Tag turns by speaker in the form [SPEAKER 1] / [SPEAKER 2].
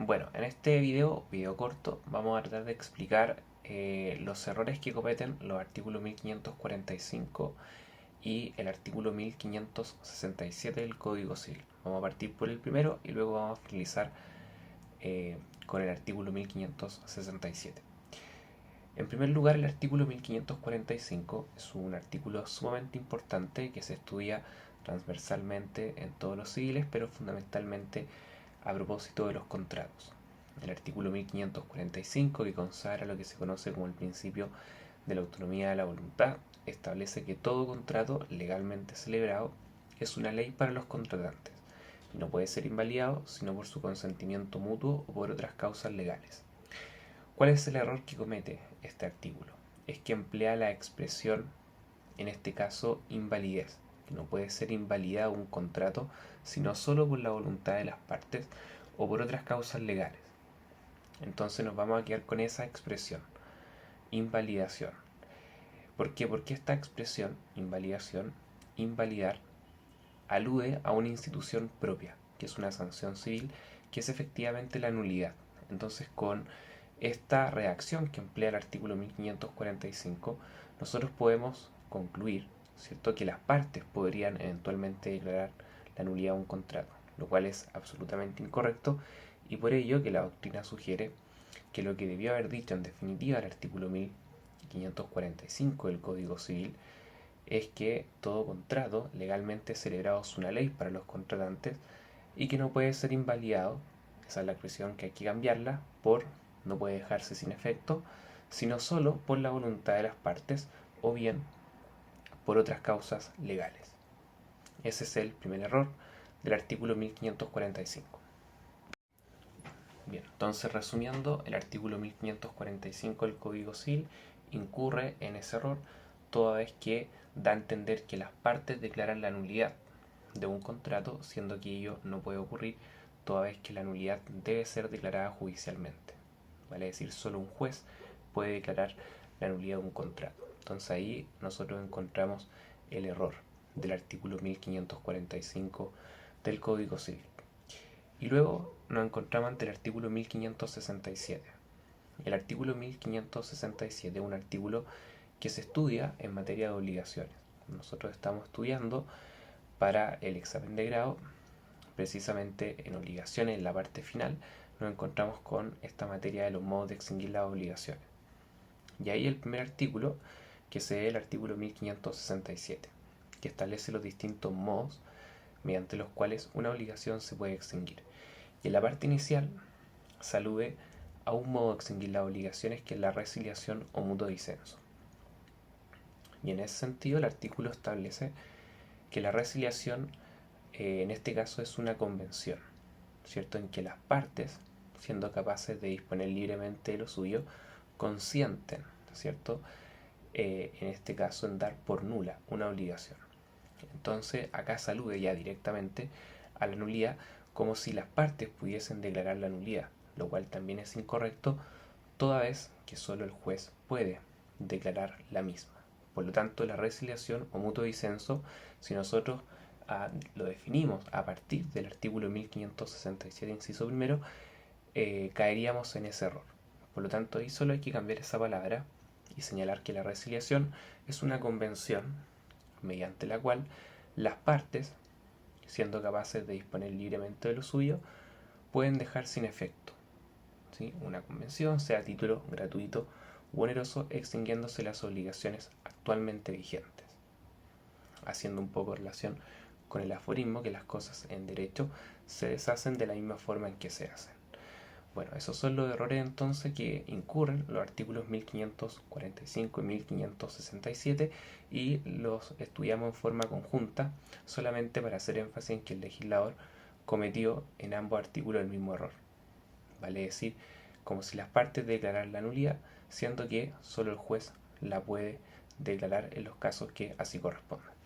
[SPEAKER 1] Bueno, en este video corto, vamos a tratar de explicar los errores que cometen los artículos 1545 y el artículo 1567 del Código Civil. Vamos a partir por el primero y luego vamos a finalizar con el artículo 1567. En primer lugar, el artículo 1545 es un artículo sumamente importante que se estudia transversalmente en todos los civiles, pero fundamentalmente a propósito de los contratos. El artículo 1545, que consagra lo que se conoce como el principio de la autonomía de la voluntad, establece que todo contrato legalmente celebrado es una ley para los contratantes y no puede ser invalidado sino por su consentimiento mutuo o por otras causas legales. ¿Cuál es el error que comete este artículo? Es que emplea la expresión, en este caso, invalidez, que no puede ser invalidado un contrato sino solo por la voluntad de las partes o por otras causas legales. Entonces nos vamos a quedar con esa expresión, invalidación. ¿Por qué? Porque esta expresión, invalidación, invalidar, alude a una institución propia, que es una sanción civil, que es efectivamente la nulidad. Entonces, con esta redacción que emplea el artículo 1545, nosotros podemos concluir, ¿cierto?, que las partes podrían eventualmente declarar la nulidad de un contrato, lo cual es absolutamente incorrecto y por ello que la doctrina sugiere que lo que debió haber dicho en definitiva el artículo 1545 del Código Civil es que todo contrato legalmente celebrado es una ley para los contratantes y que no puede ser invalidado, esa es la expresión que hay que cambiarla, por no puede dejarse sin efecto, sino solo por la voluntad de las partes o bien por otras causas legales. Ese es el primer error del artículo 1545. Bien, entonces resumiendo, el artículo 1545 del Código Civil incurre en ese error toda vez que da a entender que las partes declaran la nulidad de un contrato, siendo que ello no puede ocurrir toda vez que la nulidad debe ser declarada judicialmente. Vale decir, solo un juez puede declarar la nulidad de un contrato. Entonces ahí nosotros encontramos el error del artículo 1545 del Código Civil. Y luego nos encontramos ante el artículo 1567. El artículo 1567 es un artículo que se estudia en materia de obligaciones. Nosotros estamos estudiando para el examen de grado, precisamente en obligaciones, en la parte final, nos encontramos con esta materia de los modos de extinguir las obligaciones. Y ahí el primer artículo, que se ve el artículo 1567, que establece los distintos modos mediante los cuales una obligación se puede extinguir. Y en la parte inicial se alude a un modo de extinguir las obligaciones que es la resiliación o mutuo disenso. Y en ese sentido el artículo establece que la resiliación en este caso es una convención, ¿cierto? En que las partes, siendo capaces de disponer libremente de lo suyo, consienten, ¿cierto? En este caso en dar por nula una obligación. Entonces acá se alude ya directamente a la nulidad como si las partes pudiesen declarar la nulidad, lo cual también es incorrecto toda vez que solo el juez puede declarar la misma. Por lo tanto, la resiliación o mutuo disenso, si nosotros lo definimos a partir del artículo 1567, inciso primero, caeríamos en ese error. Por lo tanto, ahí solo hay que cambiar esa palabra y señalar que la resiliación es una convención mediante la cual las partes, siendo capaces de disponer libremente de lo suyo, pueden dejar sin efecto, ¿sí?, una convención, sea a título gratuito u oneroso, extinguiéndose las obligaciones actualmente vigentes. Haciendo un poco relación con el aforismo que las cosas en derecho se deshacen de la misma forma en que se hacen. Bueno, esos son los errores entonces que incurren los artículos 1545 y 1567 y los estudiamos en forma conjunta solamente para hacer énfasis en que el legislador cometió en ambos artículos el mismo error. Vale decir, como si las partes declararan la nulidad, siendo que solo el juez la puede declarar en los casos que así correspondan.